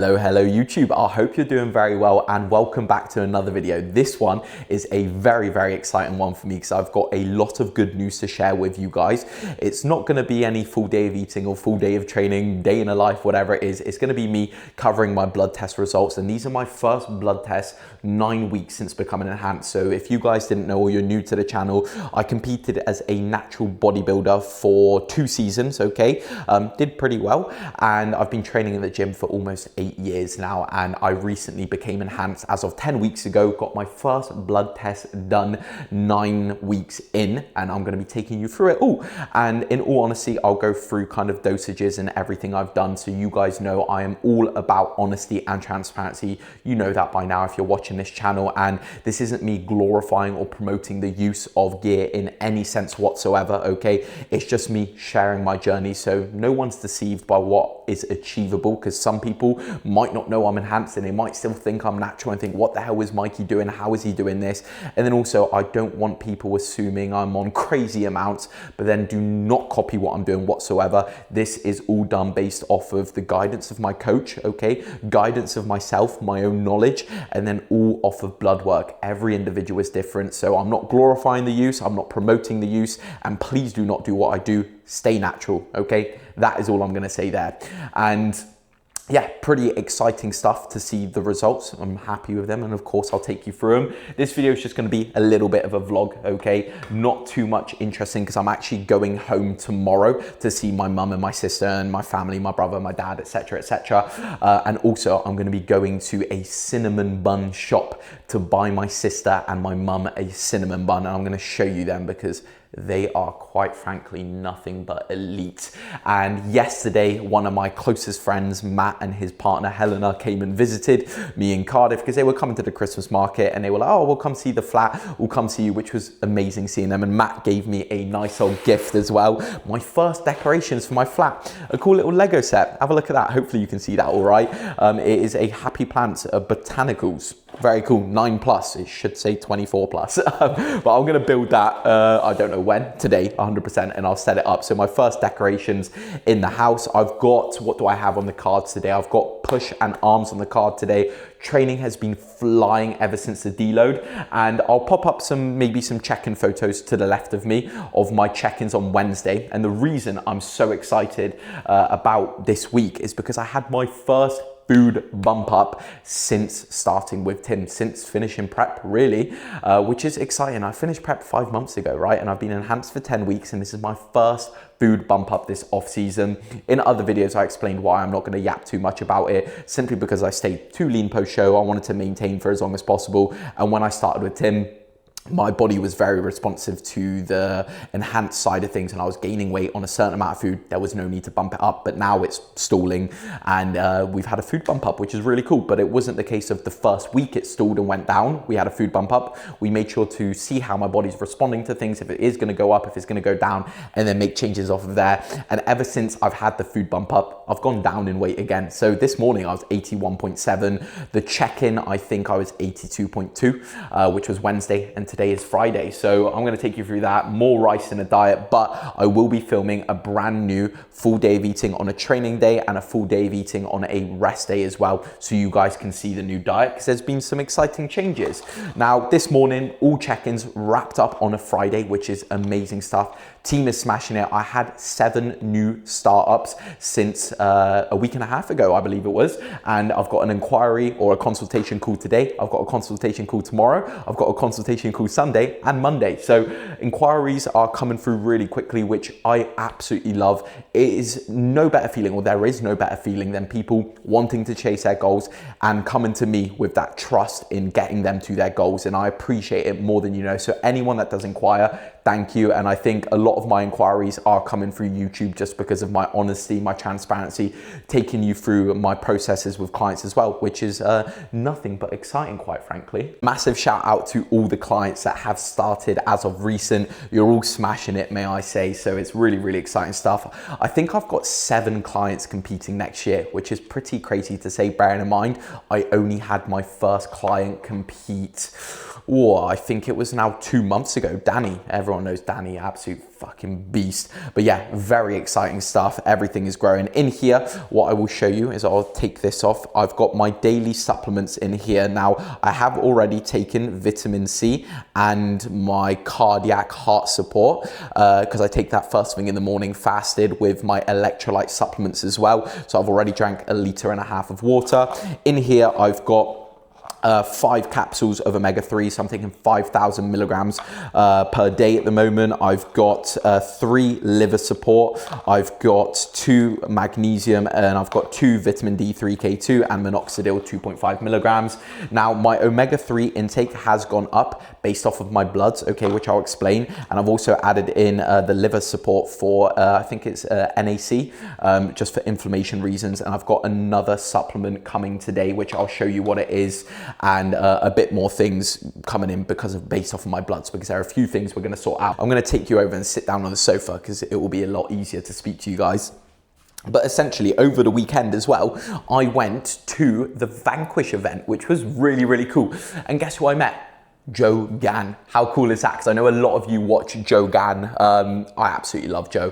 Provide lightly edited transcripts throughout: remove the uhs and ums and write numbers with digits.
Hello YouTube. I hope you're doing very well and welcome back to another video. This one is a very exciting one for me because I've got a lot of good news to share with you guys. It's not going to be any full day of eating or full day of training, day in a life, whatever it is. It's going to be me covering my blood test results, and these are my first blood tests 9 weeks since becoming enhanced. So if you guys didn't know or you're new to the channel, I competed as a natural bodybuilder for 2 seasons, okay? Did pretty well, and I've been training in the gym for almost 8 years now, and I recently became enhanced as of 10 weeks ago. Got my first blood test done 9 weeks in, and I'm going to be taking you through it all. And in all honesty, I'll go through kind of dosages and everything I've done, so you guys know I am all about honesty and transparency. You know that by now if you're watching this channel, and this isn't me glorifying or promoting the use of gear in any sense whatsoever, okay? It's just me sharing my journey, so no one's deceived by what is achievable, because some people might not know I'm enhanced and they might still think I'm natural and think, what the hell is Mikey doing? How is he doing this? And then also, I don't want people assuming I'm on crazy amounts, but then do not copy what I'm doing whatsoever. This is all done based off of the guidance of my coach, okay? Guidance of myself, my own knowledge, and then all off of blood work. Every individual is different, so I'm not glorifying the use, I'm not promoting the use, and please do not do what I do. Stay natural, okay? That is all I'm gonna say there. And yeah, pretty exciting stuff to see the results. I'm happy with them, and of course I'll take you through them. This video is just going to be a little bit of a vlog, okay? Not too much interesting because I'm actually going home tomorrow to see my mum and my sister and my family, my brother, my dad, etc, etc. And also I'm going to be going to a cinnamon bun shop to buy my sister and my mum a cinnamon bun, and I'm going to show you them because they are quite frankly nothing but elite. And yesterday, one of my closest friends, Matt, and his partner Helena came and visited me in Cardiff because they were coming to the Christmas market, and they were like, oh, we'll come see the flat, we'll come see you, which was amazing seeing them. And Matt gave me a nice old gift as well. My first decorations for my flat, a cool little Lego set. Have a look at that. Hopefully you can see that all right. It is a Happy Plants Botanicals. Very cool, 9+, it should say 24+. But I'm gonna build that, I don't know when, today, 100%, and I'll set it up. So my first decorations in the house, I've got, what do I have on the cards today? I've got push and arms on the card today. Training has been flying ever since the deload, and I'll pop up maybe some check-in photos to the left of me of my check-ins on Wednesday. And the reason I'm so excited about this week is because I had my first food bump up since starting with Tim, since finishing prep really, which is exciting. I finished prep 5 months ago, right? And I've been enhanced for 10 weeks, and this is my first food bump up this off season. In other videos, I explained why. I'm not going to yap too much about it, simply because I stayed too lean post show. I wanted to maintain for as long as possible. And when I started with Tim, my body was very responsive to the enhanced side of things, and I was gaining weight on a certain amount of food. There was no need to bump it up, but now it's stalling, and we've had a food bump up, which is really cool. But it wasn't the case of the first week it stalled and went down. We had a food bump up. We made sure to see how my body's responding to things, if it is going to go up, if it's going to go down, and then make changes off of there. And ever since I've had the food bump up, I've gone down in weight again. So this morning I was 81.7. The check-in, I think I was 82.2, which was Wednesday, and today is Friday. So I'm going to take you through that. More rice in a diet, but I will be filming a brand new full day of eating on a training day and a full day of eating on a rest day as well, so you guys can see the new diet, because there's been some exciting changes. Now this morning, all check-ins wrapped up on a Friday, which is amazing stuff. Team is smashing it. I had 7 new startups since a week and a half ago, I believe it was, and I've got an inquiry or a consultation call today. I've got a consultation call tomorrow. I've got a consultation call Sunday and Monday. So inquiries are coming through really quickly, which I absolutely love. It is no better feeling, or there is no better feeling, than people wanting to chase their goals and coming to me with that trust in getting them to their goals, and I appreciate it more than you know. So anyone that does inquire, thank you. And I think a lot of my inquiries are coming through YouTube just because of my honesty, my transparency, taking you through my processes with clients as well, which is nothing but exciting, quite frankly. Massive shout out to all the clients that have started as of recent. You're all smashing it, may I say. So it's really exciting stuff. I think I've got 7 clients competing next year, which is pretty crazy to say, bearing in mind I only had my first client compete, I think it was now 2 months ago. Danny, everyone everyone knows Danny, absolute fucking beast. But yeah, very exciting stuff. Everything is growing. In here, what I will show you is I'll take this off. I've got my daily supplements in here. Now, I have already taken vitamin C and my cardiac heart support because I take that first thing in the morning fasted with my electrolyte supplements as well. So I've already drank 1.5 liters of water. In here, I've got 5 capsules of omega-3, so I'm taking 5,000 milligrams per day at the moment. I've got 3 liver support, I've got 2 magnesium, and I've got 2 vitamin D3 K2 and minoxidil 2.5 milligrams. Now, my omega-3 intake has gone up based off of my bloods, okay, which I'll explain. And I've also added in the liver support for, I think it's NAC, just for inflammation reasons. And I've got another supplement coming today, which I'll show you what it is, and a bit more things coming in based off of my bloods, because there are a few things we're going to sort out. I'm going to take you over and sit down on the sofa because it will be a lot easier to speak to you guys. But essentially, over the weekend as well, I went to the Vanquish event, which was really, really cool. And guess who I met? Joe Gann. How cool is that? Because I know a lot of you watch Joe Gann. I absolutely love Joe.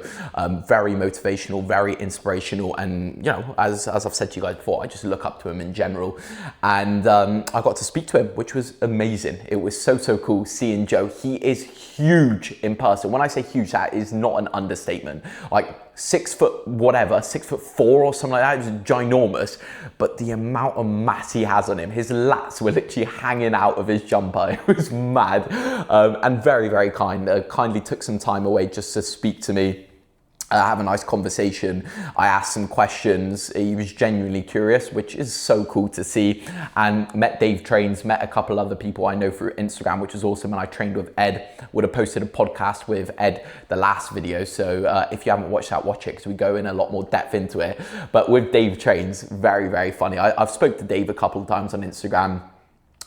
Very motivational, very inspirational. And, you know, as I've said to you guys before, I just look up to him in general. And I got to speak to him, which was amazing. It was so, so cool seeing Joe. He is huge in person. When I say huge, that is not an understatement. Like, 6 foot whatever, 6'4" or something like that. It was ginormous, but the amount of mass he has on him, his lats were literally hanging out of his jumper. It was mad, and very, very kind. Kindly took some time away just to speak to me. Have a nice conversation. I asked some questions. He was genuinely curious, which is so cool to see. And met Dave Trains, met a couple other people I know through Instagram, which was awesome. And I trained with Ed. Would have posted a podcast with Ed the last video. So if you haven't watched that, watch it, because we go in a lot more depth into it. But with Dave Trains, very, very funny. I've spoke to Dave a couple of times on Instagram.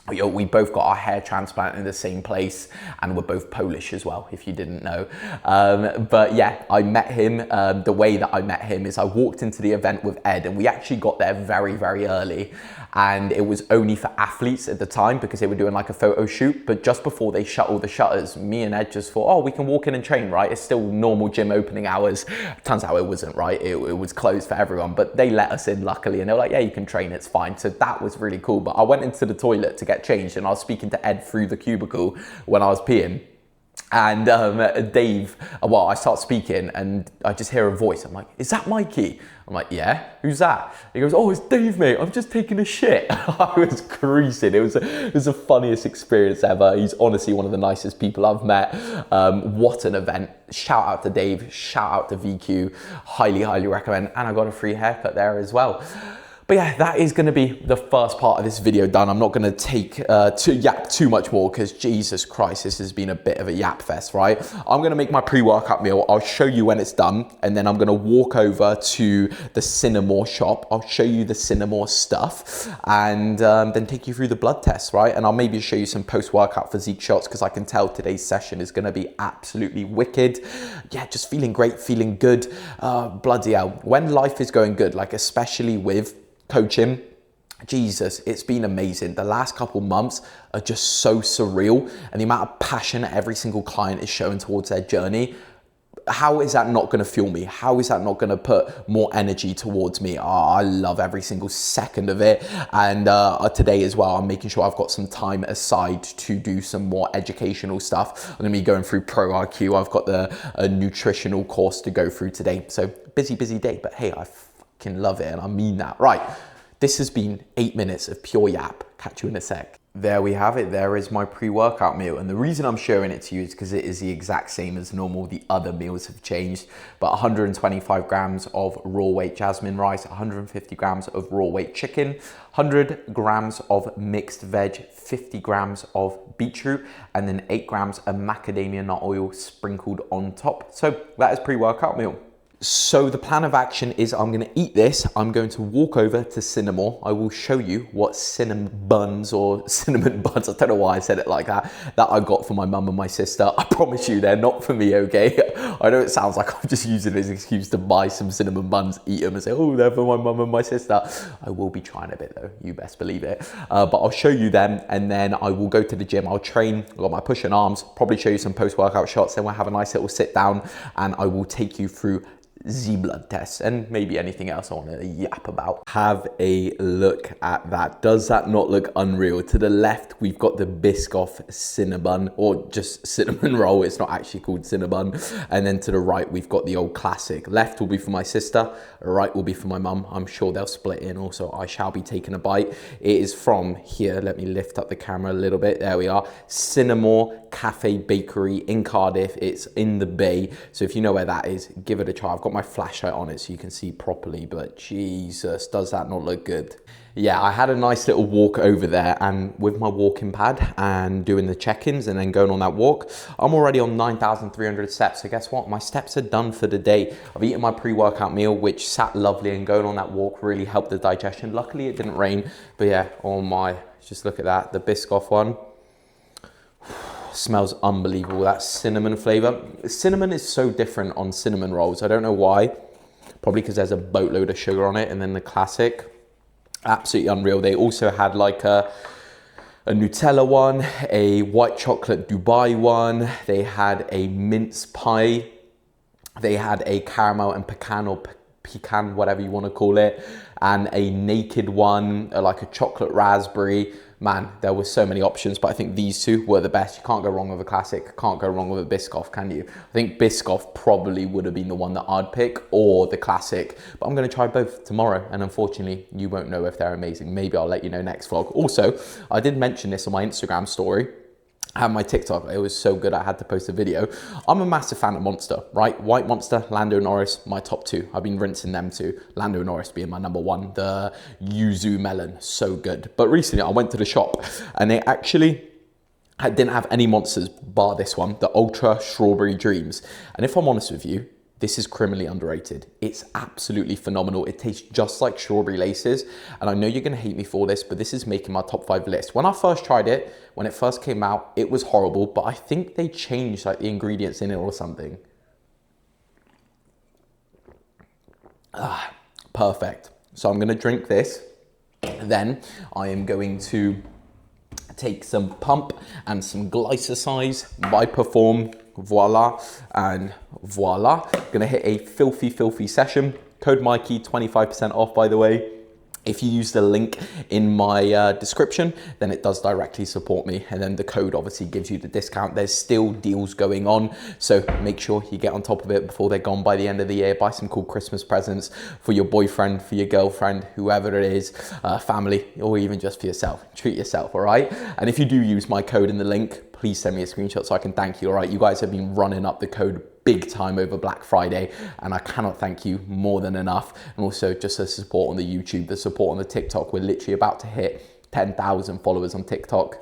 We both got our hair transplant in the same place, and we're both Polish as well, if you didn't know. But yeah, I met him. The way that I met him is I walked into the event with Ed, and we actually got there very, very early. And it was only for athletes at the time because they were doing like a photo shoot. But just before they shut all the shutters, me and Ed just thought, oh, we can walk in and train, right? It's still normal gym opening hours. Turns out it wasn't, right? It was closed for everyone, but they let us in luckily. And they were like, yeah, you can train, it's fine. So that was really cool. But I went into the toilet to get changed, and I was speaking to Ed through the cubicle when I was peeing. And Dave, well, I start speaking and I just hear a voice. I'm like, is that Mikey? I'm like, yeah, who's that? He goes, oh, it's Dave, mate. I'm just taking a shit. I was creasing. It was the funniest experience ever. He's honestly one of the nicest people I've met. What an event. Shout out to Dave. Shout out to VQ. Highly, highly recommend. And I got a free haircut there as well. But yeah, that is going to be the first part of this video done. I'm not going to take yap too much more because Jesus Christ, this has been a bit of a yap fest, right? I'm going to make my pre-workout meal. I'll show you when it's done, and then I'm going to walk over to the Cinnamore shop. I'll show you the Cinnamore stuff, and then take you through the blood tests, right? And I'll maybe show you some post-workout physique shots because I can tell today's session is going to be absolutely wicked. Yeah, just feeling great, feeling good. Bloody hell. When life is going good, like especially with coaching, Jesus, it's been amazing. The last couple months are just so surreal, and the amount of passion every single client is showing towards their journey. How is that not going to fuel me? How is that not going to put more energy towards me? Oh, I love every single second of it. And today as well, I'm making sure I've got some time aside to do some more educational stuff. I'm going to be going through Pro RQ. I've got a nutritional course to go through today. So busy, busy day, but hey, I fucking love it, and I mean that. Right, this has been 8 minutes of pure yap. Catch you in a sec. There we have it. There is my pre-workout meal. And the reason I'm showing it to you is because it is the exact same as normal. The other meals have changed, but 125 grams of raw weight jasmine rice, 150 grams of raw weight chicken, 100 grams of mixed veg, 50 grams of beetroot, and then 8 grams of macadamia nut oil sprinkled on top. So that is pre-workout meal. So the plan of action is I'm gonna eat this. I'm going to walk over to Cinnamore. I will show you what cinnamon buns, I don't know why I said it like that I got for my mum and my sister. I promise you they're not for me, okay? I know it sounds like I'm just using this excuse to buy some cinnamon buns, eat them and say, oh, they're for my mum and my sister. I will be trying a bit though, you best believe it. But I'll show you them and then I will go to the gym. I'll train, I've got my push and arms, probably show you some post-workout shots. Then we'll have a nice little sit down and I will take you through the blood tests and maybe anything else I want to yap about. Have a look at that. Does that not look unreal? To the left, we've got the Biscoff Cinnabon, or just cinnamon roll. It's not actually called Cinnabon. And then to the right, we've got the old classic. Left will be for my sister, right will be for my mum. I'm sure they'll split in also. I shall be taking a bite. It is from here. Let me lift up the camera a little bit. There we are. Cinnamore Cafe Bakery in Cardiff. It's in the Bay. So if you know where that is, give it a try. I've got my flashlight on it so you can see properly, but Jesus, does that not look good? Yeah, I had a nice little walk over there and with my walking pad and doing the check-ins and then going on that walk, I'm already on 9,300 steps. So guess what? My steps are done for the day. I've eaten my pre-workout meal, which sat lovely, and going on that walk really helped the digestion. Luckily it didn't rain, but yeah, oh my, just look at that, the Biscoff one. Smells unbelievable, that cinnamon flavor. Cinnamon is so different on cinnamon rolls. I don't know why. Probably because there's a boatload of sugar on it. And then the classic, absolutely unreal. They also had like a Nutella one, a white chocolate Dubai one. They had a mince pie. They had a caramel and pecan or pecan, whatever you want to call it. And a naked one, like a chocolate raspberry. Man, there were so many options, but I think these two were the best. You can't go wrong with a classic, can't go wrong with a Biscoff, can you? I think Biscoff probably would have been the one that I'd pick, or the classic, but I'm gonna try both tomorrow, and unfortunately, you won't know if they're amazing. Maybe I'll let you know next vlog. Also, I did mention this on my Instagram story, and my TikTok, it was so good I had to post a video. I'm a massive fan of Monster, right? White Monster, Lando Norris, my top two. I've been rinsing them too. Lando Norris being my number one, the yuzu melon, so good. But recently I went to the shop and they actually didn't have any Monsters bar this one, the Ultra Strawberry Dreams. And if I'm honest with you, this is criminally underrated. It's absolutely phenomenal. It tastes just like strawberry laces. And I know you're gonna hate me for this, but this is making my top 5 list. When I first tried it, when it first came out, it was horrible, but I think they changed like the ingredients in it or something. Ah, perfect. So I'm gonna drink this. Then I am going to take some pump and some glycosize by Perform. Voila and voila. Gonna hit a filthy session. Code Mikey, 25% off, by the way. If you use the link in my description, then it does directly support me. And then the code obviously gives you the discount. There's still deals going on. So make sure you get on top of it before they're gone by the end of the year. Buy some cool Christmas presents for your boyfriend, for your girlfriend, whoever it is, family, or even just for yourself. Treat yourself, all right? And if you do use my code in the link, please send me a screenshot so I can thank you, all right? You guys have been running up the code big time over Black Friday, and I cannot thank you more than enough. And also just the support on the YouTube, the support on the TikTok. We're literally about to hit 10,000 followers on TikTok.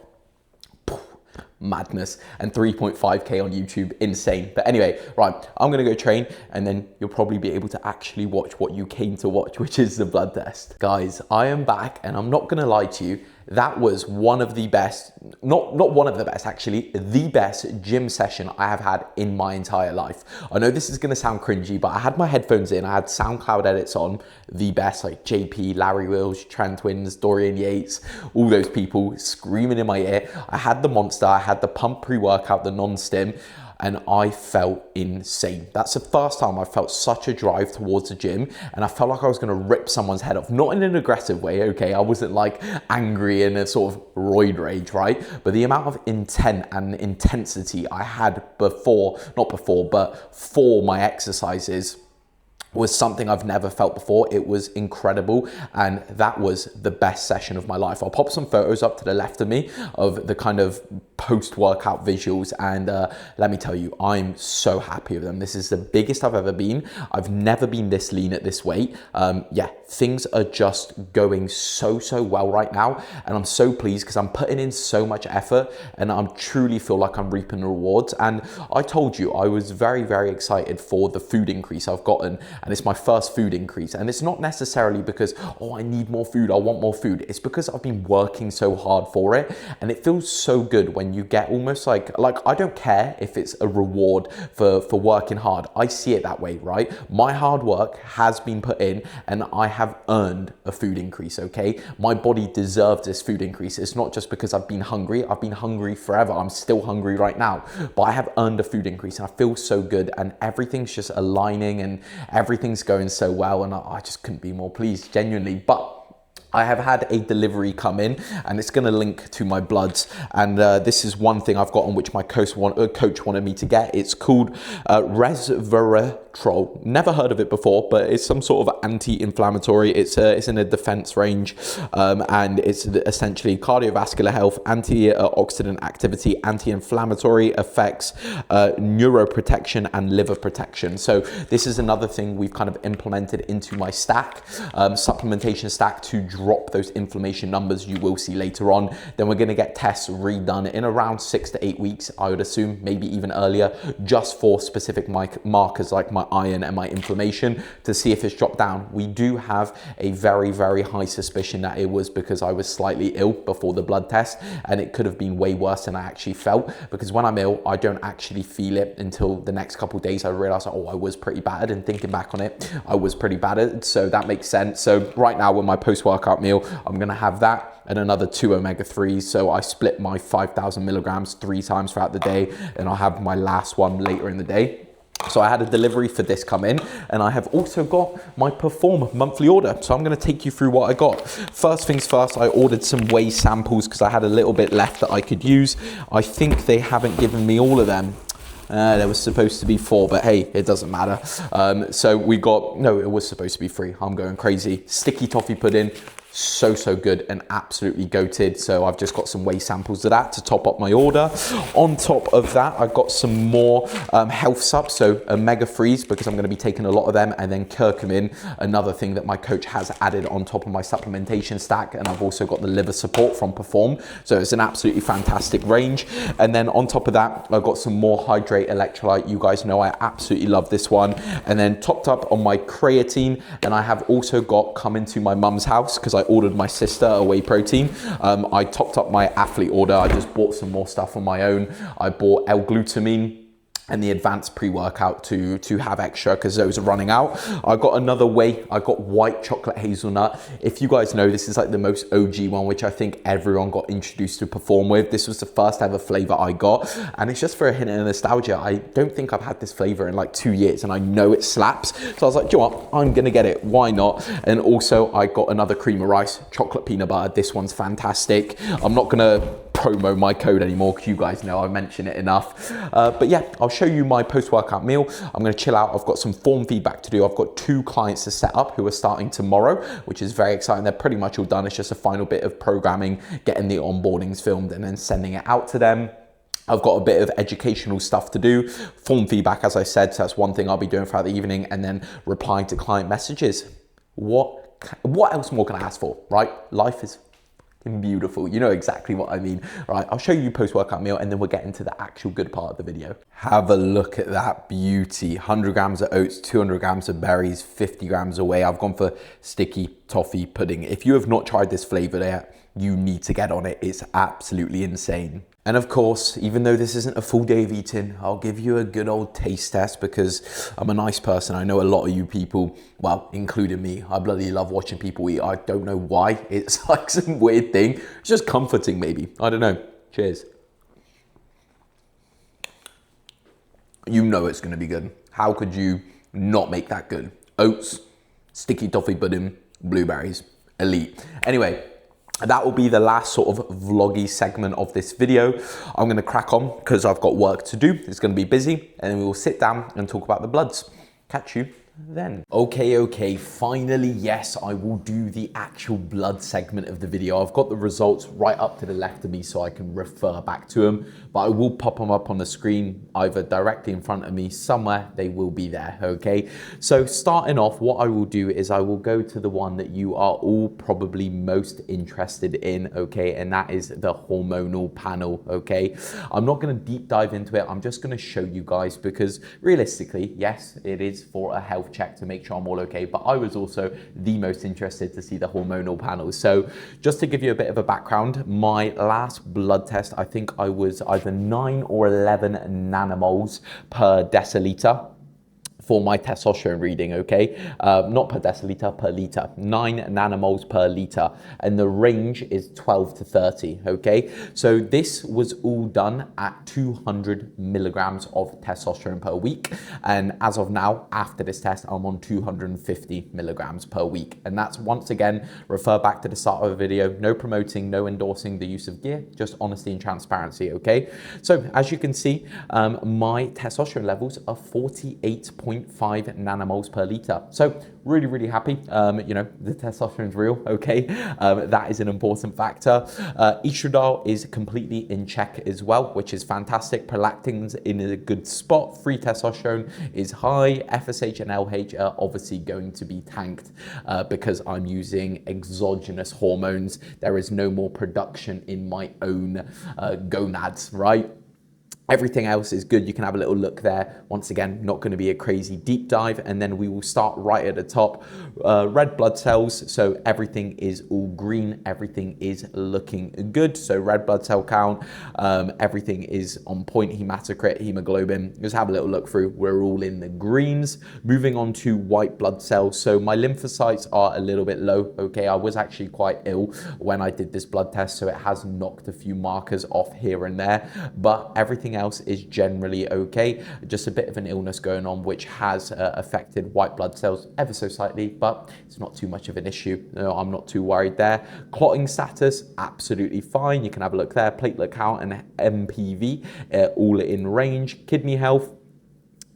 Madness. And 3.5k on YouTube, insane. But anyway, right, I'm gonna go train and then you'll probably be able to actually watch what you came to watch, which is the blood test. Guys, I am back and I'm not gonna lie to you, that was one of the best, not one of the best actually, the best gym session I have had in my entire life. I know this is gonna sound cringy, but I had my headphones in, I had SoundCloud edits on, the best, like JP, Larry Wills, Tran Twins, Dorian Yates, all those people screaming in my ear. I had the Monster, I had the pump pre-workout, the non-stim, and I felt insane. That's the first time I felt such a drive towards the gym, and I felt like I was gonna rip someone's head off. Not in an aggressive way, okay? I wasn't like angry in a sort of roid rage, right? But the amount of intent and intensity I had before, not before, but for my exercises was something I've never felt before. It was incredible, and that was the best session of my life. I'll pop some photos up to the left of me of the kind of post-workout visuals, and let me tell you, I'm so happy with them. This is the biggest I've ever been. I've never been this lean at this weight. Yeah, things are just going so well right now, and I'm so pleased because I'm putting in so much effort, and I truly feel like I'm reaping the rewards. And I told you I was very excited for the food increase I've gotten, and it's my first food increase. And it's not necessarily because, oh, I need more food, I want more food. It's because I've been working so hard for it, and it feels so good when you get almost like I don't care if it's a reward for working hard. I see it that way, right? My hard work has been put in, and I have earned a food increase, okay? My body deserves this food increase. It's not just because I've been hungry. I've been hungry forever. I'm still hungry right now, but I have earned a food increase, and I feel so good, and everything's just aligning, and everything's going so well, and I just couldn't be more pleased, genuinely. But I have had a delivery come in, and it's going to link to my bloods, and this is one thing I've got on which my coach wanted me to get. It's called resveratrol. Never heard of it before, but it's some sort of anti-inflammatory. It's in a defense range, and it's essentially cardiovascular health, antioxidant activity, anti-inflammatory effects, neuroprotection, and liver protection. So this is another thing we've kind of implemented into my stack, supplementation stack, to drop those inflammation numbers you will see later on. Then we're going to get tests redone in around 6 to 8 weeks, I would assume, maybe even earlier, just for specific markers like my iron and my inflammation, to see if it's dropped down. We do have a very high suspicion that it was because I was slightly ill before the blood test, and it could have been way worse than I actually felt, because when I'm ill, I don't actually feel it until the next couple of days. I realized, oh, I was pretty battered, and thinking back on it, I was pretty battered, so that makes sense. So right now with my post-workout meal, I'm gonna have that and another 2 omega-3s. So I split my 5,000 milligrams 3 times throughout the day, and I'll have my last one later in the day. So I had a delivery for this come in, and I have also got my Perform monthly order. So I'm going to take you through what I got. First things first, I ordered some whey samples because I had a little bit left that I could use. I think they haven't given me all of them. There was supposed to be 4, but hey, it doesn't matter. So we got, no, it was supposed to be 3. I'm going crazy. Sticky toffee pudding. So good and absolutely goated. So I've just got some whey samples of that to top up my order. On top of that, I've got some more health subs, so omega-3s, because I'm going to be taking a lot of them, and then curcumin, another thing that my coach has added on top of my supplementation stack. And I've also got the liver support from Perform, so it's an absolutely fantastic range. And then on top of that, I've got some more hydrate electrolyte. You guys know I absolutely love this one. And then topped up on my creatine, and I have also got coming to my mum's house, because I ordered my sister a whey protein. I topped up my athlete order. I just bought some more stuff on my own. I bought L-glutamine and the advanced pre-workout to have extra, because those are running out. I got another whey. I got white chocolate hazelnut. If you guys know, this is like the most OG one, which I think everyone got introduced to Perform with. This was the first ever flavor I got, and it's just for a hint of nostalgia. I don't think I've had this flavor in like 2 years, and I know it slaps. So I was like, you know what? I'm gonna get it. Why not? And also I got another cream of rice, chocolate peanut butter. This one's fantastic. I'm not gonna promo my code anymore, because you guys know I mention it enough. But yeah, I'll show you my post-workout meal. I'm going to chill out. I've got some form feedback to do. I've got 2 clients to set up who are starting tomorrow, which is very exciting. They're pretty much all done. It's just a final bit of programming, getting the onboardings filmed, and then sending it out to them. I've got a bit of educational stuff to do. Form feedback, as I said, so that's one thing I'll be doing throughout the evening, and then replying to client messages. What else more can I ask for, right? Life is beautiful. You know exactly what I mean. Right, I'll show you post-workout meal, and then we'll get into the actual good part of the video. Have a look at that beauty. 100 grams of oats, 200 grams of berries, 50 grams of whey. I've gone for sticky toffee pudding. If you have not tried this flavor yet, you need to get on it. It's absolutely insane. And of course, even though this isn't a full day of eating, I'll give you a good old taste test, because I'm a nice person. I know a lot of you people, well, including me, I bloody love watching people eat. I don't know why. It's like some weird thing. It's just comforting, maybe. I don't know. Cheers. You know it's going to be good. How could you not make that good? Oats, sticky toffee pudding, blueberries, elite. Anyway, that will be the last sort of vloggy segment of this video. I'm going to crack on because I've got work to do. It's going to be busy, and then we will sit down and talk about the bloods. Catch you then. Okay, finally, yes, I will do the actual blood segment of the video. I've got the results right up to the left of me so I can refer back to them, but I will pop them up on the screen, either directly in front of me, somewhere they will be there, okay? So starting off, what I will do is I will go to the one that you are all probably most interested in, okay? And that is the hormonal panel, okay? I'm not gonna deep dive into it. I'm just gonna show you guys because realistically, yes, it is for a health check to make sure I'm all okay, but I was also the most interested to see the hormonal panel. So just to give you a bit of a background, my last blood test, I think I was either 9 or 11 nanomoles per deciliter for my testosterone reading, okay? Not per deciliter, per liter, 9 nanomoles per liter. And the range is 12 to 30, okay? So this was all done at 200 milligrams of testosterone per week. And as of now, after this test, I'm on 250 milligrams per week. And that's, once again, refer back to the start of the video, no promoting, no endorsing the use of gear, just honesty and transparency, okay? So as you can see, my testosterone levels are 48.5 nanomoles per liter. So really happy. You know, the testosterone is real, okay? That is an important factor. Estradiol is completely in check as well, which is fantastic. Prolactin's in a good spot. Free testosterone is high. FSH and LH are obviously going to be tanked because I'm using exogenous hormones. There is no more production in my own gonads, right? Everything else is good. You can have a little look there. Once again, not going to be a crazy deep dive. And then we will start right at the top. Red blood cells. So everything is all green. Everything is looking good. So red blood cell count, everything is on point. Hematocrit, hemoglobin. Just have a little look through. We're all in the greens. Moving on to white blood cells. So my lymphocytes are a little bit low. Okay, I was actually quite ill when I did this blood test. So it has knocked a few markers off here and there. But everything else is generally okay. Just a bit of an illness going on which has affected white blood cells ever so slightly, but it's not too much of an issue. No, I'm not too worried there. Clotting status, absolutely fine. You can have a look there. Platelet count and MPV, all in range. Kidney health,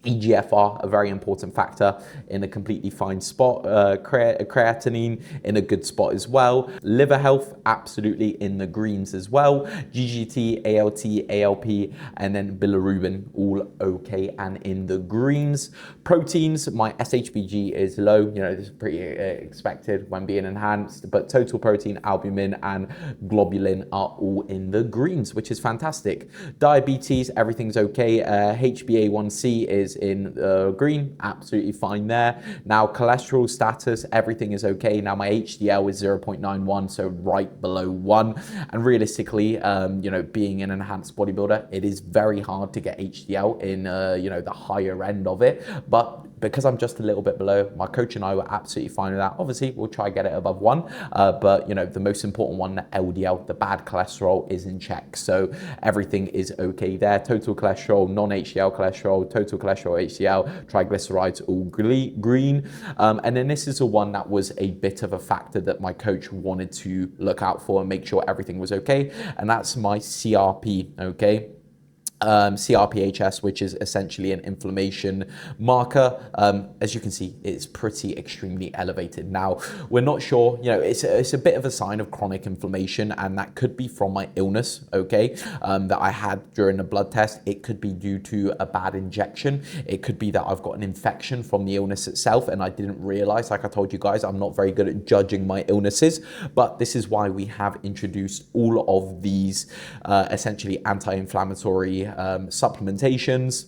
EGFR, a very important factor, in a completely fine spot. Creatinine in a good spot as well. Liver health, absolutely in the greens as well. GGT, ALT, ALP, and then bilirubin, all okay and in the greens. Proteins, my SHBG is low. You know, this is pretty expected when being enhanced, but total protein, albumin, and globulin are all in the greens, which is fantastic. Diabetes, everything's okay. HbA1c is in green, absolutely fine there. Now cholesterol status, everything is okay. Now my HDL is 0.91, so right below 1. And realistically, you know, being an enhanced bodybuilder, it is very hard to get HDL in, you know, the higher end of it. But because I'm just a little bit below, my coach and I were absolutely fine with that. Obviously, we'll try to get it above 1, but you know, the most important one, the LDL, the bad cholesterol, is in check. So everything is okay there. Total cholesterol, non-HDL cholesterol, total cholesterol, HDL, triglycerides, all green. And then this is the one that was a bit of a factor that my coach wanted to look out for and make sure everything was okay. And that's my CRP, okay? CRPHS, which is essentially an inflammation marker. As you can see, it's pretty extremely elevated. Now, we're not sure, you know, it's a bit of a sign of chronic inflammation, and that could be from my illness, okay, that I had during the blood test. It could be due to a bad injection. It could be that I've got an infection from the illness itself, and I didn't realize, like I told you guys, I'm not very good at judging my illnesses, but this is why we have introduced all of these essentially anti-inflammatory supplementations.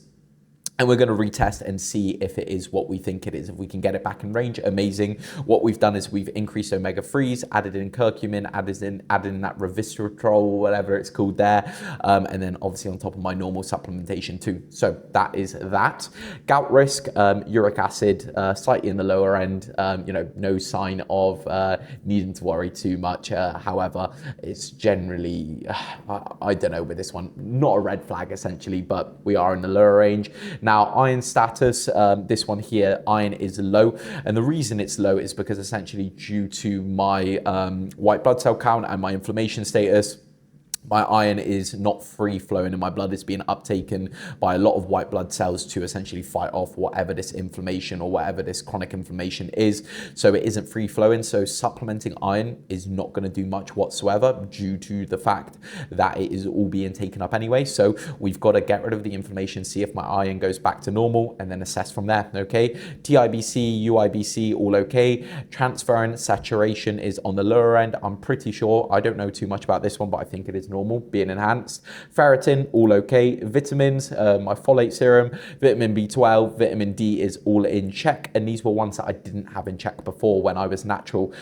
And we're going to retest and see if it is what we think it is. If we can get it back in range, amazing. What we've done is we've increased omega-3s, added in curcumin, added in that resveratrol, whatever it's called there. And then obviously on top of my normal supplementation too. So that is that. Gout risk, uric acid, slightly in the lower end. You know, no sign of needing to worry too much. However, it's generally, I don't know with this one, not a red flag essentially, but we are in the lower range. Now, iron status, this one here, iron is low. And the reason it's low is because essentially due to my white blood cell count and my inflammation status, My iron is not free flowing in my blood. It's being uptaken by a lot of white blood cells to essentially fight off whatever this inflammation or whatever this chronic inflammation is. So it isn't free flowing. So supplementing iron is not going to do much whatsoever due to the fact that it is all being taken up anyway. So we've got to get rid of the inflammation, see if my iron goes back to normal, and then assess from there. Okay. TIBC, UIBC, all okay. Transferrin saturation is on the lower end. I'm pretty sure. I don't know too much about this one, but I think it is normal, being enhanced. Ferritin, all okay. Vitamins, my folate serum, vitamin B12, vitamin D is all in check. And these were ones that I didn't have in check before when I was natural.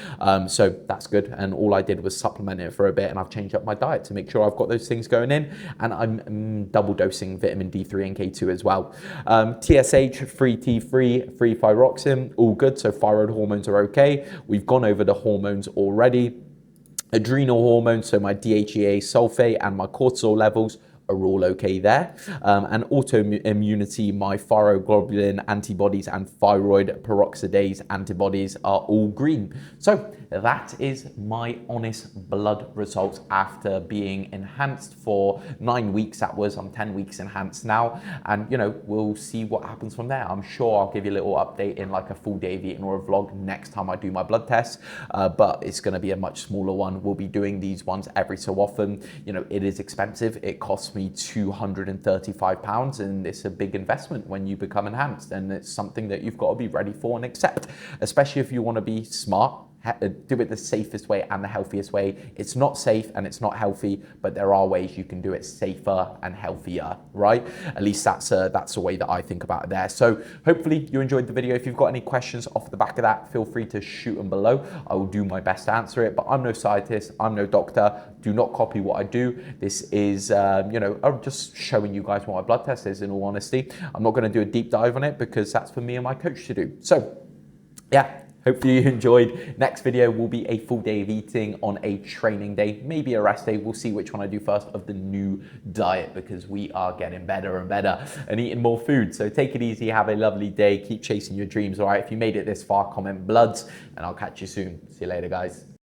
So that's good. And all I did was supplement it for a bit, and I've changed up my diet to make sure I've got those things going in. And I'm double dosing vitamin D3 and K2 as well. TSH, free T3, free thyroxine, all good. So thyroid hormones are okay. We've gone over the hormones already. Adrenal hormones, so my DHEA sulfate and my cortisol levels are all okay there. And autoimmunity, my thyroglobulin antibodies and thyroid peroxidase antibodies are all green. So that is my honest blood results after being enhanced for 9 weeks. I'm 10 weeks enhanced now. And you know, we'll see what happens from there. I'm sure I'll give you a little update in like a full day of eating or a vlog next time I do my blood test. But it's gonna be a much smaller one. We'll be doing these ones every so often. You know, it is expensive. It costs me £235, and it's a big investment when you become enhanced, and it's something that you've got to be ready for and accept, especially if you want to be smart. Do it the safest way and the healthiest way. It's not safe and it's not healthy, but there are ways you can do it safer and healthier, right? At least that's the way that I think about it there. So hopefully you enjoyed the video. If you've got any questions off the back of that, feel free to shoot them below. I will do my best to answer it, but I'm no scientist, I'm no doctor. Do not copy what I do. This is, you know, I'm just showing you guys what my blood test is, in all honesty. I'm not gonna do a deep dive on it because that's for me and my coach to do. So yeah. Hopefully you enjoyed. Next video will be a full day of eating on a training day, maybe a rest day. We'll see which one I do first of the new diet, because we are getting better and better and eating more food. So take it easy, have a lovely day, keep chasing your dreams, all right? If you made it this far, comment bloods, and I'll catch you soon. See you later, guys.